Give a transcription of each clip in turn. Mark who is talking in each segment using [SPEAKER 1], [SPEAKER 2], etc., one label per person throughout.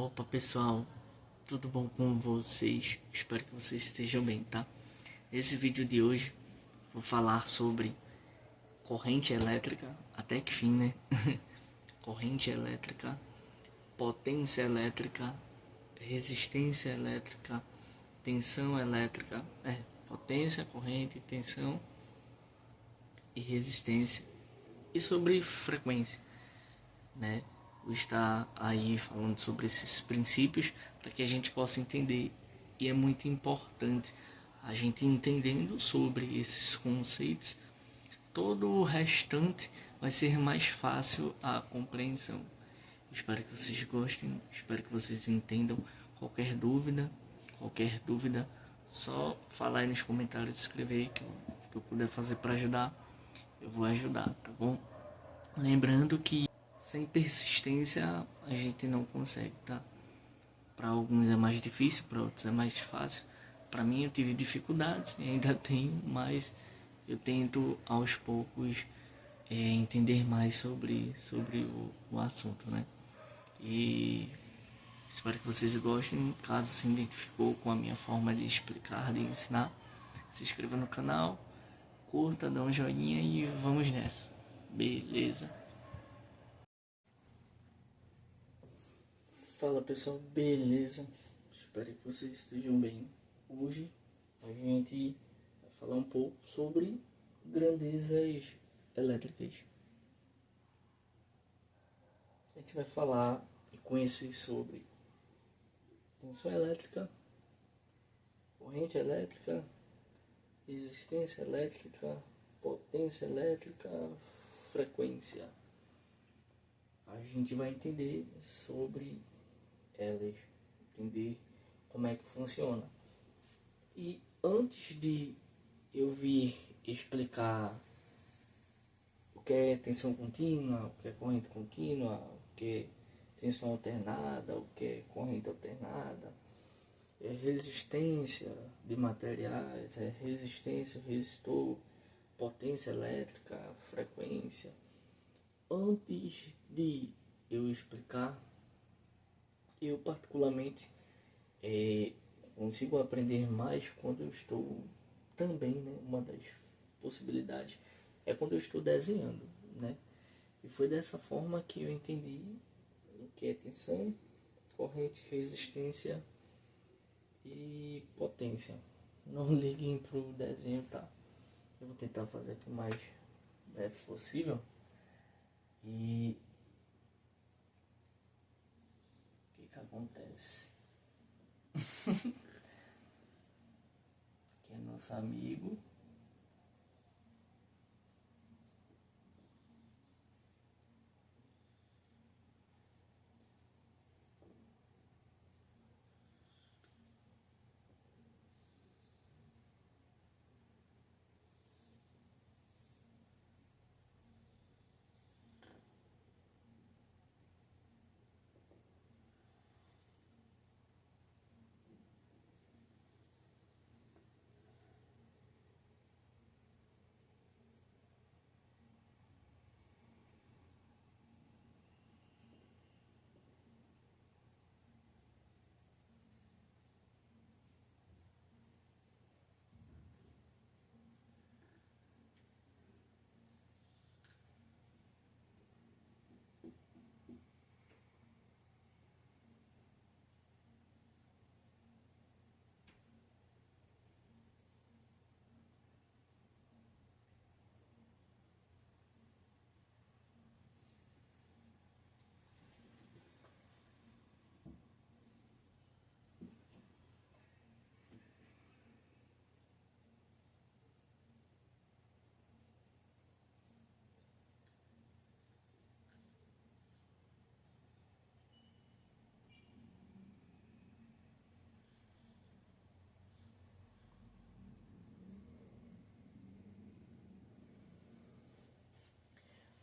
[SPEAKER 1] Opa pessoal, tudo bom com vocês? Espero que vocês estejam bem, tá? Nesse vídeo de hoje vou falar sobre corrente elétrica, até que fim, né? Corrente elétrica, potência elétrica, resistência elétrica, tensão elétrica, potência, corrente, tensão e resistência, e sobre frequência, né? Vou estar aí falando sobre esses princípios para que a gente possa entender, e é muito importante a gente entendendo sobre esses conceitos, todo o restante vai ser mais fácil a compreensão. Espero que vocês gostem, espero que vocês entendam. Qualquer dúvida, só falar aí nos comentários, escrever que eu puder fazer para ajudar, eu vou ajudar, tá bom? Lembrando que sem persistência a gente não consegue, tá? Para alguns é mais difícil, para outros é mais fácil. Para mim eu tive dificuldades e ainda tenho, mas eu tento aos poucos entender mais sobre o assunto, né? E espero que vocês gostem. Caso se identificou com a minha forma de explicar, de ensinar, se inscreva no canal, curta, dá um joinha e vamos nessa. Beleza? Fala pessoal, beleza? Espero que vocês estejam bem. Hoje a gente vai falar um pouco sobre grandezas elétricas. A gente vai falar e conhecer sobre tensão elétrica, corrente elétrica, resistência elétrica, potência elétrica, frequência. A gente vai entender sobre elas, entender como é que funciona. E antes de eu vir explicar o que é tensão contínua, o que é corrente contínua, o que é tensão alternada, o que é corrente alternada, é resistência de materiais, é resistência, resistor, potência elétrica, frequência. Antes de eu explicar, eu particularmente consigo aprender mais quando eu estou também, né? Uma das possibilidades é quando eu estou desenhando, né? E foi dessa forma que eu entendi o que é tensão, corrente, resistência e potência. Não liguem pro desenho, tá? Eu vou tentar fazer aqui o mais breve possível. E o que acontece? Aqui é nosso amigo.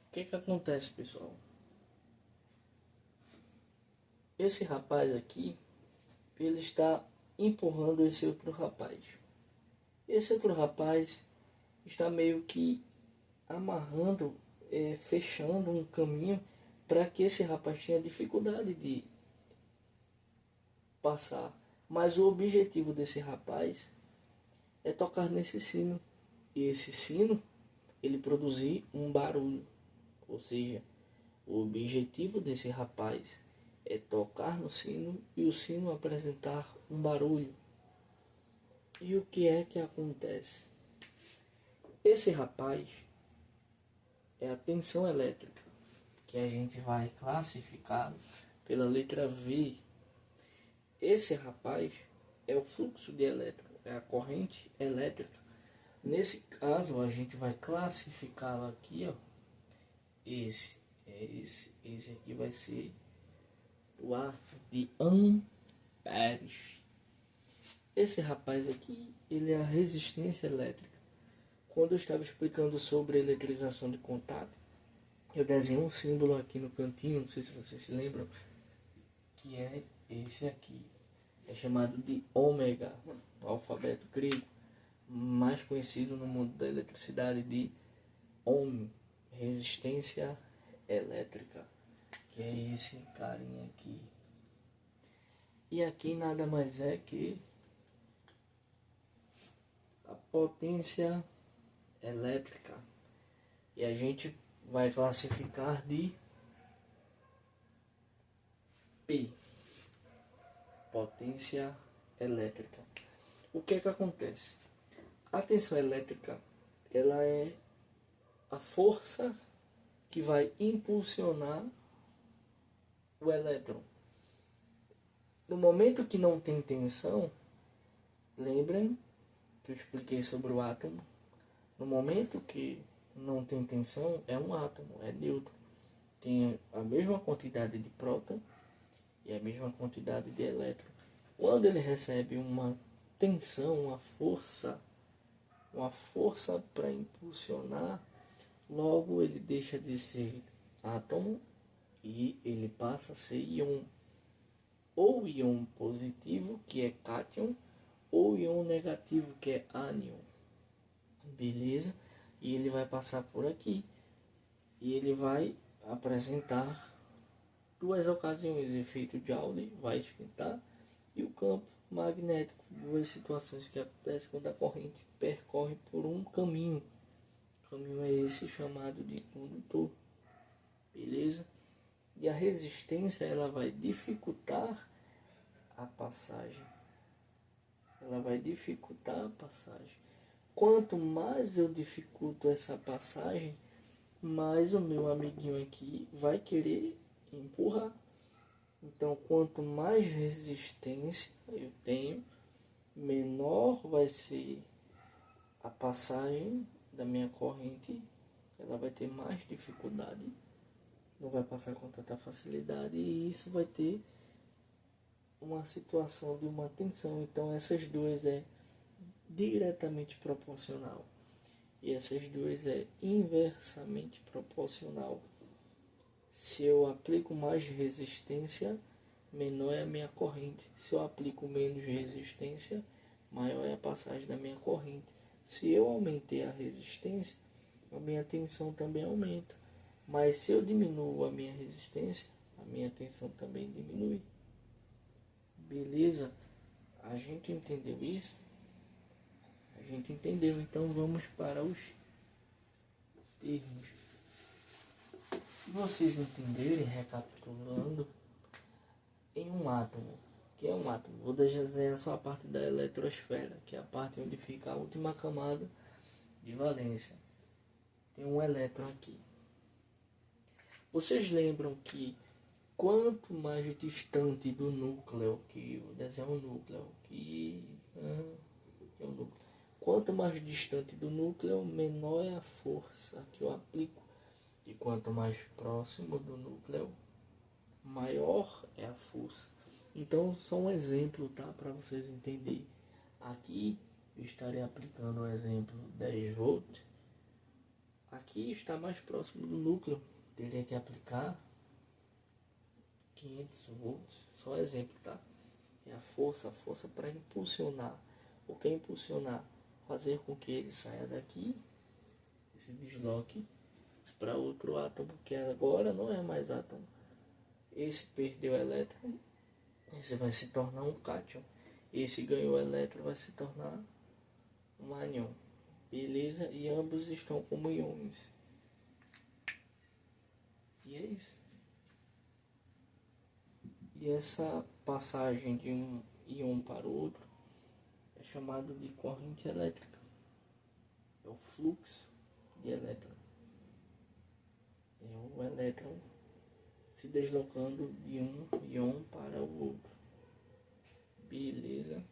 [SPEAKER 1] O que acontece, pessoal? Esse rapaz aqui, ele está empurrando esse outro rapaz. Esse outro rapaz está meio que amarrando, fechando um caminho para que esse rapaz tenha dificuldade de passar. Mas o objetivo desse rapaz é tocar nesse sino. E esse sino, ele produzir um barulho. Ou seja, o objetivo desse rapaz é tocar no sino e o sino apresentar um barulho. E o que é que acontece? Esse rapaz é a tensão elétrica, que a gente vai classificar pela letra V. Esse rapaz é o fluxo de elétron, é a corrente elétrica. Nesse caso, a gente vai classificá-lo aqui, ó. Esse aqui vai ser o A de amperes. Esse rapaz aqui, ele é a resistência elétrica. Quando eu estava explicando sobre eletrização de contato, eu desenhei um símbolo aqui no cantinho, não sei se vocês se lembram, que é esse aqui. É chamado de ômega, o alfabeto grego, mais conhecido no mundo da eletricidade de ohm, resistência elétrica, que é esse carinha aqui. E aqui nada mais é que a potência elétrica. E a gente vai classificar de P, potência elétrica. O que é que acontece? A tensão elétrica, ela é a força que vai impulsionar o elétron. No momento que não tem tensão, lembrem que eu expliquei sobre o átomo. No momento que não tem tensão, é um átomo, é nêutron. Tem a mesma quantidade de próton e a mesma quantidade de elétron. Quando ele recebe uma tensão, uma força para impulsionar, logo ele deixa de ser átomo e ele passa a ser íon. Ou íon positivo, que é cátion, ou íon negativo, que é ânion. Beleza? E ele vai passar por aqui. E ele vai apresentar duas ocasiões. O efeito Joule vai esquentar e o campo magnético. Duas situações que acontecem quando a corrente percorre por um caminho. O caminho é esse chamado de condutor. Beleza? E a resistência, ela vai dificultar a passagem. Ela vai dificultar a passagem. Quanto mais eu dificulto essa passagem, mais o meu amiguinho aqui vai querer empurrar. Então, quanto mais resistência eu tenho, menor vai ser a passagem da minha corrente. Ela vai ter mais dificuldade, não vai passar com tanta facilidade, e isso vai ter uma situação de uma tensão. Então, essas duas é diretamente proporcional e essas duas é inversamente proporcional. Se eu aplico mais resistência, menor é a minha corrente. Se eu aplico menos resistência, maior é a passagem da minha corrente. Se eu aumentei a resistência, a minha tensão também aumenta. Mas se eu diminuo a minha resistência, a minha tensão também diminui. Beleza? A gente entendeu isso? A gente entendeu. Então vamos para os termos. Se vocês entenderem, recapitulando, em um átomo, que é um átomo, vou desenhar só a parte da eletrosfera, que é a parte onde fica a última camada de valência. Tem um elétron aqui. Vocês lembram que quanto mais distante do núcleo, que eu desenho um núcleo, que é um núcleo, quanto mais distante do núcleo, menor é a força que eu aplico. E quanto mais próximo do núcleo, maior é a força. Então, só um exemplo, tá? Para vocês entenderem. Aqui eu estarei aplicando o exemplo 10 volts. Aqui está mais próximo do núcleo. Teria que aplicar 500 volts. Só exemplo, tá? É a força para impulsionar. O que é impulsionar? Fazer com que ele saia daqui, se desloque para outro átomo que agora não é mais átomo. Esse perdeu elétron esse vai se tornar um cátion. Esse ganhou elétron vai se tornar um ânion. Beleza? E ambos estão como íons. E é isso. E essa passagem de um íon para o outro é chamado de corrente elétrica. É o fluxo de elétron. É o elétron se deslocando de um íon para o outro. Beleza?